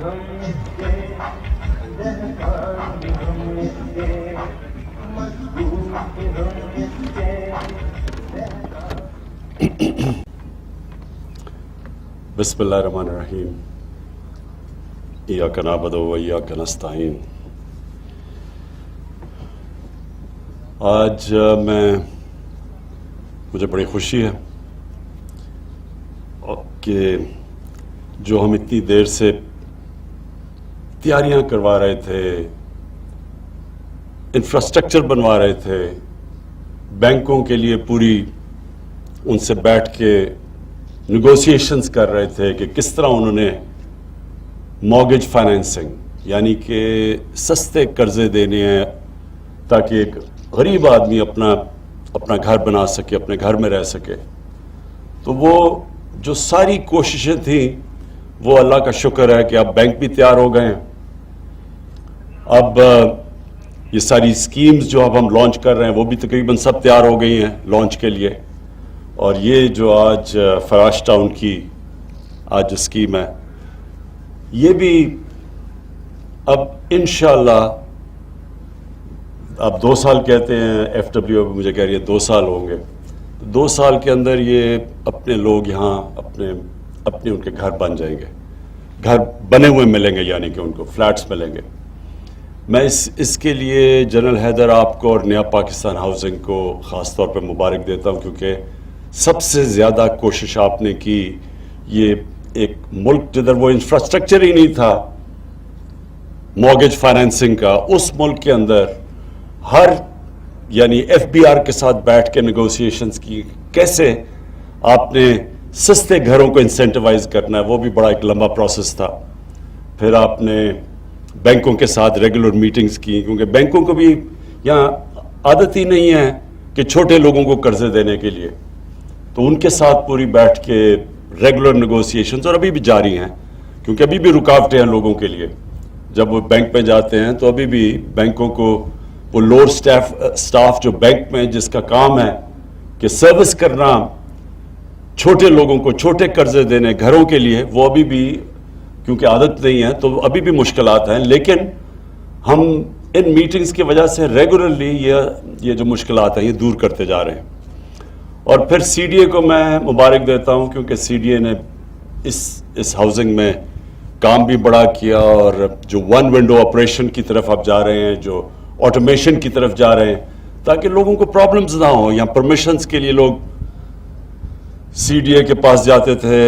बिस्मिल्लाहिर्रहमानिर्रहीम। इय्याका नअबुदु व इय्याका नस्तईन। आज मुझे बड़ी खुशी है कि जो हम इतनी देर से तैयारियां करवा रहे थे, इंफ्रास्ट्रक्चर बनवा रहे थे, बैंकों के लिए पूरी उनसे बैठ के नेगोशिएशंस कर रहे थे कि किस तरह उन्होंने मॉर्गेज फाइनेंसिंग यानी कि सस्ते कर्जे देने हैं ताकि एक गरीब आदमी अपना घर बना सके, अपने घर में रह सके। तो वो जो सारी कोशिशें थी वो अल्लाह का शुक्र है कि अब बैंक भी तैयार हो गए हैं। अब ये सारी स्कीम्स जो अब हम लॉन्च कर रहे हैं वो भी तकरीबन सब तैयार हो गई हैं लॉन्च के लिए। और ये जो आज फराश टाउन की आज जो स्कीम है ये भी अब इंशाअल्लाह, अब 2 साल कहते हैं FWO मुझे कह रही है 2 साल होंगे, तो 2 साल के अंदर ये अपने लोग यहाँ अपने उनके घर बन जाएंगे, घर बने हुए मिलेंगे, यानी कि उनको फ्लैट्स मिलेंगे। मैं इसके लिए जनरल हैदर आपको और नया पाकिस्तान हाउसिंग को ख़ास तौर पे मुबारक देता हूँ, क्योंकि सबसे ज़्यादा कोशिश आपने की। ये एक मुल्क जिधर वो इंफ्रास्ट्रक्चर ही नहीं था मॉर्गेज फाइनेंसिंग का, उस मुल्क के अंदर हर यानी FBR के साथ बैठ के नेगोशिएशंस की, कैसे आपने सस्ते घरों को इंसेंटिवाइज करना है, वो भी बड़ा एक लंबा प्रोसेस था। फिर आपने बैंकों के साथ रेगुलर मीटिंग्स की, क्योंकि बैंकों को भी यहाँ आदत ही नहीं है कि छोटे लोगों को कर्जे देने के लिए, तो उनके साथ पूरी बैठ के रेगुलर नेगोशिएशंस और अभी भी जारी हैं, क्योंकि अभी भी रुकावटें हैं लोगों के लिए। जब वो बैंक में जाते हैं तो अभी भी बैंकों को वो लोअर स्टाफ जो बैंक में जिसका काम है कि सर्विस करना छोटे लोगों को, छोटे कर्जे देने घरों के लिए, वो अभी भी क्योंकि आदत नहीं है तो अभी भी मुश्किलात हैं। लेकिन हम इन मीटिंग्स की वजह से रेगुलरली ये जो मुश्किलात हैं ये दूर करते जा रहे हैं। और फिर CDA को मैं मुबारक देता हूं, क्योंकि CDA ने इस हाउसिंग में काम भी बड़ा किया, और जो 1 विंडो ऑपरेशन की तरफ आप जा रहे हैं, जो ऑटोमेशन की तरफ जा रहे हैं, ताकि लोगों को प्रॉब्लम्स ना हो। या परमिशंस के लिए लोग CDA के पास जाते थे,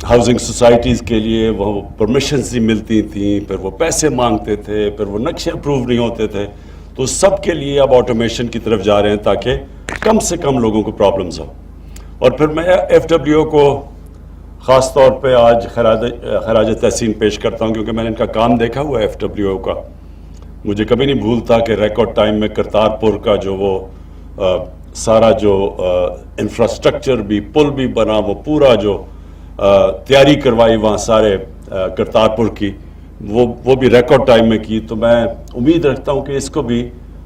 हाउसिंग सोसाइटीज़ के लिए वो परमिशंस नहीं मिलती थी, फिर वो पैसे मांगते थे, फिर वो नक्शे अप्रूव नहीं होते थे। तो सब के लिए अब ऑटोमेशन की तरफ जा रहे हैं ताकि कम से कम लोगों को प्रॉब्लम्स हो। और फिर मैं FWO को ख़ास तौर पे आज खराज तहसीन पेश करता हूँ, क्योंकि मैंने इनका काम देखा हुआ है FWO का। मुझे कभी नहीं भूलता कि रिकॉर्ड टाइम में करतारपुर का जो वो सारा जो इंफ्रास्ट्रक्चर भी, पुल भी बना, वो पूरा जो तैयारी करवाई वहाँ सारे करतारपुर की, वो भी रिकॉर्ड टाइम में की। तो मैं उम्मीद रखता हूँ कि इसको भी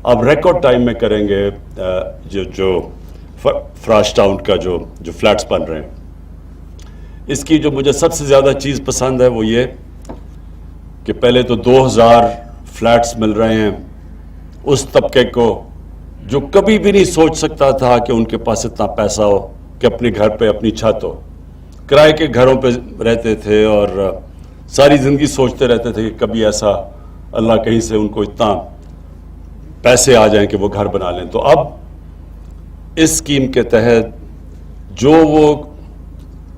अब रिकॉर्ड टाइम में करेंगे। जो फराश टाउन का जो फ्लैट्स बन रहे हैं, इसकी जो मुझे सबसे ज़्यादा चीज़ पसंद है वो ये कि पहले तो 2000 फ्लैट्स मिल रहे हैं उस तबके को जो कभी भी नहीं सोच सकता था कि उनके पास इतना पैसा हो कि अपने घर पे अपनी छत हो। किराए के घरों पे रहते थे और सारी ज़िंदगी सोचते रहते थे कि कभी ऐसा अल्लाह कहीं से उनको इतना पैसे आ जाएं कि वो घर बना लें। तो अब इस स्कीम के तहत जो वो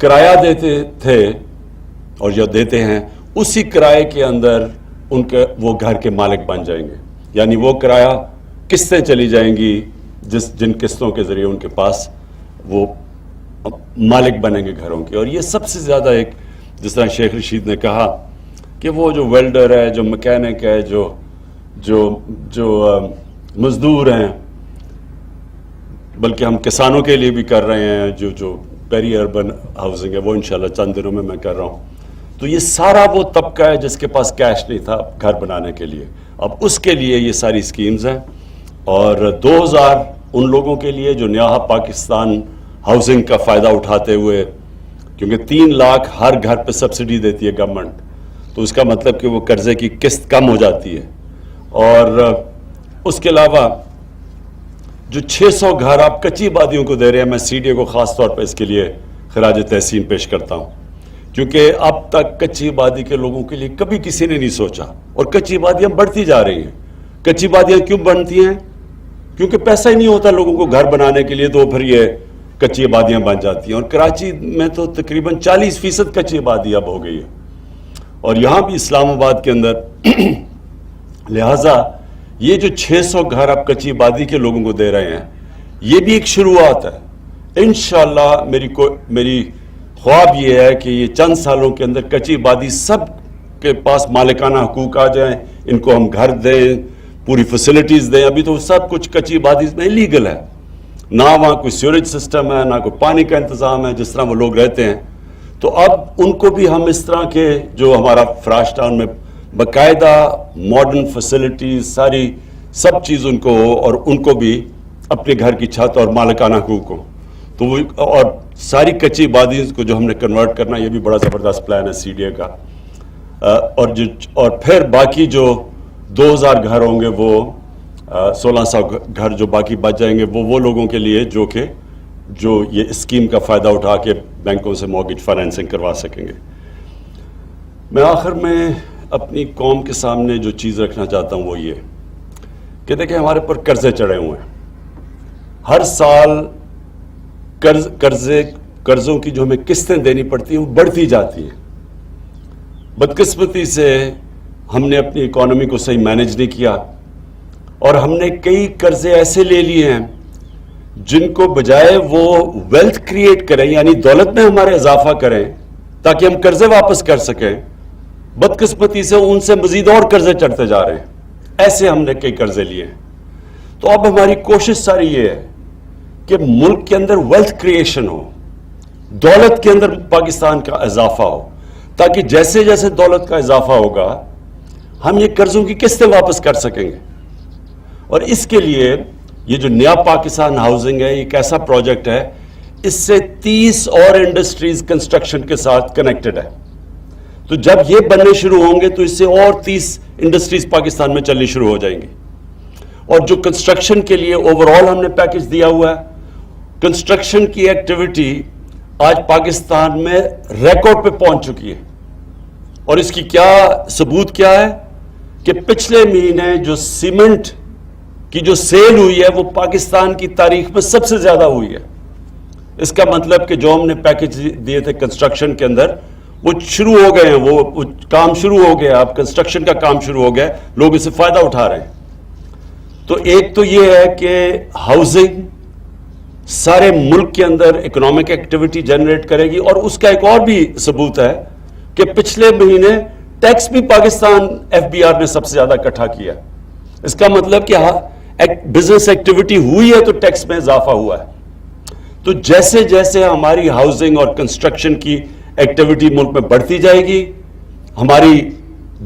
किराया देते थे और जो देते हैं, उसी किराए के अंदर उनके वो घर के मालिक बन जाएंगे। यानी वो किराया किस्तें चली जाएंगी जिन किस्तों के ज़रिए उनके पास वो मालिक बनेंगे घरों के। और ये सबसे ज़्यादा एक, जिस तरह शेख रशीद ने कहा कि वो जो वेल्डर है, जो मैकेनिक है, जो मज़दूर हैं, बल्कि हम किसानों के लिए भी कर रहे हैं, जो पेरी अर्बन हाउसिंग है वो इंशाल्लाह चंद दिनों में मैं कर रहा हूँ। तो ये सारा वो तबका है जिसके पास कैश नहीं था घर बनाने के लिए, अब उसके लिए ये सारी स्कीम्स हैं। और 2000 उन लोगों के लिए जो नया पाकिस्तान हाउसिंग का फ़ायदा उठाते हुए, क्योंकि 3 लाख हर घर पे सब्सिडी देती है गवर्नमेंट, تو اس کا مطلب کہ وہ قرضے کی قسط کم ہو جاتی ہے. اور اس کے علاوہ جو 600 گھر آپ کچی آبادیوں کو دے رہے ہیں, میں سی ڈی اے کو خاص طور پر اس کے لیے خراج تحسین پیش کرتا ہوں, کیونکہ اب تک کچی آبادی کے لوگوں کے لیے کبھی کسی نے نہیں سوچا, اور کچی آبادیاں بڑھتی جا رہی ہیں. کچی آبادیاں کیوں بنتی ہیں؟ کیونکہ پیسہ ہی نہیں ہوتا لوگوں کو گھر بنانے کے لیے, تو پھر یہ کچی آبادیاں بن جاتی ہیں. اور کراچی میں تو تقریباً 40% کچی آبادی اب ہو گئی ہے, اور یہاں بھی اسلام آباد کے اندر. لہٰذا یہ جو 600 گھر آپ کچی آبادی کے لوگوں کو دے رہے ہیں, یہ بھی ایک شروعات ہے. انشاءاللہ میری خواب یہ ہے کہ یہ چند سالوں کے اندر کچی آبادی سب کے پاس مالکانہ حقوق آ جائیں, ان کو ہم گھر دیں, پوری فیسلٹیز دیں. ابھی تو سب کچھ کچی آبادی میں لیگل ہے, نہ وہاں کوئی سیوریج سسٹم ہے, نہ کوئی پانی کا انتظام ہے جس طرح وہ لوگ رہتے ہیں. تو اب ان کو بھی ہم اس طرح کے جو ہمارا فراش ٹاؤن میں باقاعدہ ماڈرن فیسلٹیز سب چیز ان کو ہو, اور ان کو بھی اپنے گھر کی چھت اور مالکانہ حقوق ہو. تو وہ اور ساری کچی آبادی کو جو ہم نے کنورٹ کرنا, یہ بھی بڑا زبردست پلان ہے سی ڈی اے کا. اور پھر باقی جو 2000 گھر ہوں گے, وہ 1600 گھر جو باقی بچ جائیں گے, وہ لوگوں کے لیے جو یہ اسکیم کا فائدہ اٹھا کے بینکوں سے مارگیج فائنینسنگ کروا سکیں گے. میں آخر میں اپنی قوم کے سامنے جو چیز رکھنا چاہتا ہوں وہ یہ کہ دیکھیں, ہمارے پر قرضے چڑھے ہوئے ہیں. ہر سال قرضوں کی جو ہمیں قسطیں دینی پڑتی ہیں وہ بڑھتی جاتی ہیں. بدقسمتی سے ہم نے اپنی اکانومی کو صحیح مینج نہیں کیا, اور ہم نے کئی قرضے ایسے لے لیے ہیں جن کو بجائے وہ ویلتھ کریٹ کریں, یعنی دولت میں ہمارے اضافہ کریں تاکہ ہم قرضے واپس کر سکیں, بدقسمتی سے ان سے مزید اور قرضے چڑھتے جا رہے ہیں. ایسے ہم نے کئی قرضے لیے ہیں. تو اب ہماری کوشش ساری یہ ہے کہ ملک کے اندر ویلتھ کریشن ہو, دولت کے اندر پاکستان کا اضافہ ہو, تاکہ جیسے جیسے دولت کا اضافہ ہوگا ہم یہ قرضوں کی قسطیں واپس کر سکیں گے. اور اس کے لیے یہ جو نیا پاکستان ہاؤسنگ ہے, یہ ایک ایسا پروجیکٹ ہے, اس سے 30 اور انڈسٹریز کنسٹرکشن کے ساتھ کنیکٹڈ ہے. تو جب یہ بننے شروع ہوں گے تو اس سے اور 30 انڈسٹریز پاکستان میں چلنی شروع ہو جائیں گی. اور جو کنسٹرکشن کے لیے اوور آل ہم نے پیکج دیا ہوا ہے, کنسٹرکشن کی ایکٹیویٹی آج پاکستان میں ریکارڈ پہ پہنچ چکی ہے. اور اس کی کیا ثبوت کیا ہے کہ پچھلے مہینے جو سیمنٹ کی جو سیل ہوئی ہے وہ پاکستان کی تاریخ میں سب سے زیادہ ہوئی ہے. اس کا مطلب کہ جو ہم نے پیکج دیے تھے کنسٹرکشن کے اندر وہ شروع ہو گئے ہیں, وہ کام شروع ہو گیا, اب کنسٹرکشن کا کام شروع ہو گیا, لوگ اس سے فائدہ اٹھا رہے ہیں. تو ایک تو یہ ہے کہ ہاؤسنگ سارے ملک کے اندر اکنامک ایکٹیویٹی جنریٹ کرے گی, اور اس کا ایک اور بھی ثبوت ہے کہ پچھلے مہینے ٹیکس بھی پاکستان ایف بی آر نے سب سے زیادہ اکٹھا کیا. اس کا مطلب کہ بزنس ایکٹیویٹی ہوئی ہے تو ٹیکس میں اضافہ ہوا ہے. تو جیسے جیسے ہماری ہاؤسنگ اور کنسٹرکشن کی ایکٹیویٹی ملک میں بڑھتی جائے گی, ہماری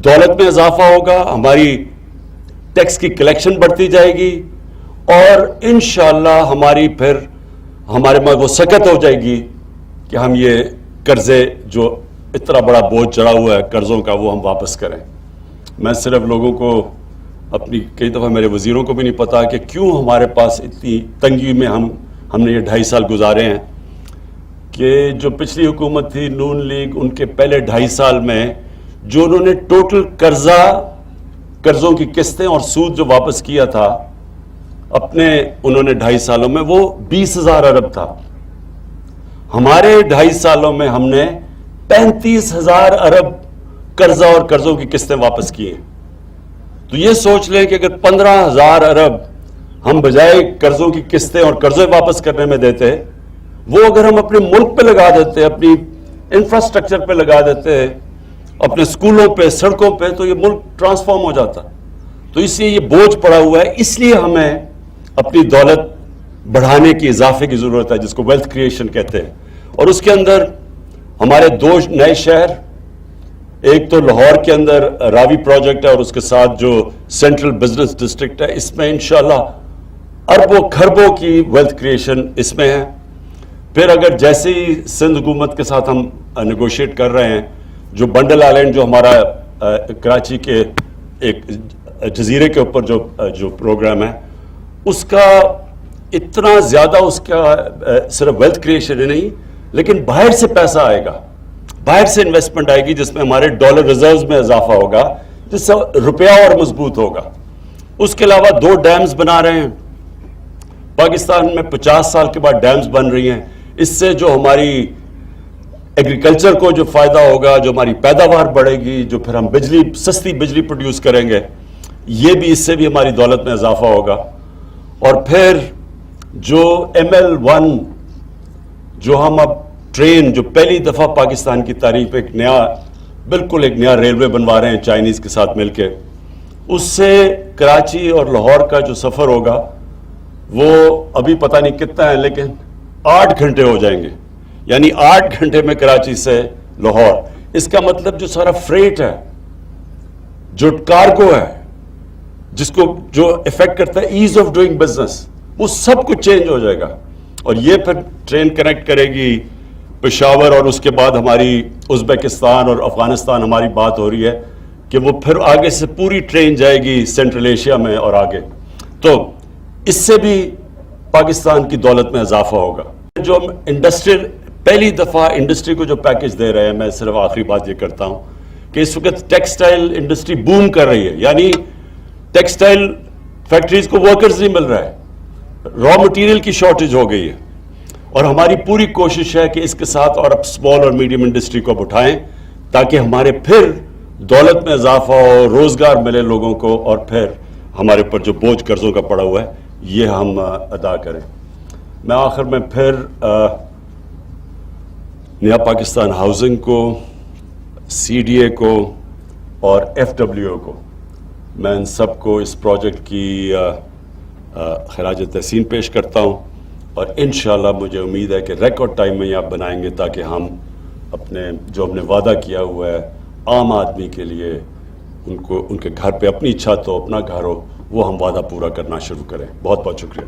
دولت میں اضافہ ہوگا, ہماری ٹیکس کی کلیکشن بڑھتی جائے گی, اور انشاءاللہ ہمارے میں وہ سکت ہو جائے گی کہ ہم یہ قرضے جو اتنا بڑا بوجھ چڑھا ہوا ہے قرضوں کا وہ ہم واپس کریں. میں صرف لوگوں کو اپنی کئی دفعہ میرے وزیروں کو بھی نہیں پتا کہ کیوں ہمارے پاس اتنی تنگی میں ہم نے یہ 2.5 سال گزارے ہیں, کہ جو پچھلی حکومت تھی نون لیگ, ان کے پہلے 2.5 سال میں جو انہوں نے ٹوٹل قرضوں کی قسطیں اور سود جو واپس کیا تھا انہوں نے 2.5 سالوں میں, وہ 20,000 ارب تھا. ہمارے 2.5 سالوں میں ہم نے 35,000 ارب قرضہ اور قرضوں کی قسطیں واپس کی ہیں. تو یہ سوچ لیں کہ اگر 15,000 ارب ہم بجائے قرضوں کی قسطیں اور قرضے واپس کرنے میں دیتے, وہ اگر ہم اپنے ملک پہ لگا دیتے, اپنی انفراسٹرکچر پہ لگا دیتے, اپنے سکولوں پہ, سڑکوں پہ, تو یہ ملک ٹرانسفارم ہو جاتا. تو اس لیے یہ بوجھ پڑا ہوا ہے, اس لیے ہمیں اپنی دولت بڑھانے کی, اضافے کی ضرورت ہے, جس کو ویلتھ کریشن کہتے ہیں. اور اس کے اندر ہمارے 2 نئے شہر, ایک تو لاہور کے اندر راوی پروجیکٹ ہے, اور اس کے ساتھ جو سینٹرل بزنس ڈسٹرکٹ ہے, اس میں انشاءاللہ اربوں کھربوں کی ویلتھ کریشن اس میں ہے. پھر اگر جیسے ہی سندھ حکومت کے ساتھ ہم نیگوشیٹ کر رہے ہیں जो बंडल आइलैंड जो हमारा कराची के एक जजीरे के ऊपर जो प्रोग्राम है, उसका इतना ज़्यादा उसका सिर्फ वेल्थ क्रिएशन ही नहीं, लेकिन बाहर से पैसा आएगा, बाहर से इन्वेस्टमेंट आएगी, जिसमें हमारे डॉलर रिजर्व्स में इजाफा होगा, जिससे रुपया और मजबूत होगा। उसके अलावा 2 डैम्स बना रहे हैं पाकिस्तान में, 50 साल के बाद डैम्स बन रही हैं। इससे जो हमारी एग्रीकल्चर को जो फ़ायदा होगा, जो हमारी पैदावार बढ़ेगी, जो फिर हम सस्ती बिजली प्रोड्यूस करेंगे, ये भी इससे भी हमारी दौलत में इजाफा होगा। और फिर जो ML1 जो हम अब ट्रेन, जो पहली दफ़ा पाकिस्तान की तारीफ बिल्कुल एक नया रेलवे बनवा रहे हैं चाइनीज़ के साथ मिलके, उससे कराची और लाहौर का जो सफ़र होगा वो अभी पता नहीं कितना है, लेकिन 8 घंटे हो जाएंगे। यानी 8 घंटे में कराची से लाहौर। इसका मतलब जो सारा फ्रेट है, जो कार्गो है, जिसको जो इफेक्ट करता है ईज ऑफ डूइंग बिजनेस, वो सब कुछ चेंज हो जाएगा। और ये फिर ट्रेन कनेक्ट करेगी पेशावर, और उसके बाद हमारी उज़्बेकिस्तान और अफगानिस्तान, हमारी बात हो रही है कि वो फिर आगे से पूरी ट्रेन जाएगी सेंट्रल एशिया में और आगे। तो इससे भी पाकिस्तान की दौलत में इजाफा होगा। जो हम इंडस्ट्रियल, पहली दफ़ा इंडस्ट्री को जो पैकेज दे रहे हैं, मैं सिर्फ आखिरी बात ये करता हूँ कि इस वक्त टेक्सटाइल इंडस्ट्री बूम कर रही है, यानी टेक्सटाइल फैक्ट्रीज को वर्कर्स नहीं मिल रहा है, रॉ मटेरियल की शॉर्टेज हो गई है। और हमारी पूरी कोशिश है कि इसके साथ और अब स्मॉल और मीडियम इंडस्ट्री को उठाएं, ताकि हमारे फिर दौलत में इजाफा हो, रोज़गार मिले लोगों को, और फिर हमारे ऊपर जो बोझ कर्ज़ों का पड़ा हुआ है ये हम अदा करें। मैं आखिर में फिर नया पाकिस्तान हाउसिंग को, CDA को और FWO को, मैं इन सब को इस प्रोजेक्ट की खराज तहसीन पेश करता हूँ। और इंशाल्लाह मुझे उम्मीद है कि रिकॉर्ड टाइम में ये आप बनाएंगे, ताकि हम अपने जो हमने वादा किया हुआ है आम आदमी के लिए, उनको उनके घर पे अपनी छत हो, अपना घर हो, वो हम वादा पूरा करना शुरू करें। बहुत बहुत शुक्रिया।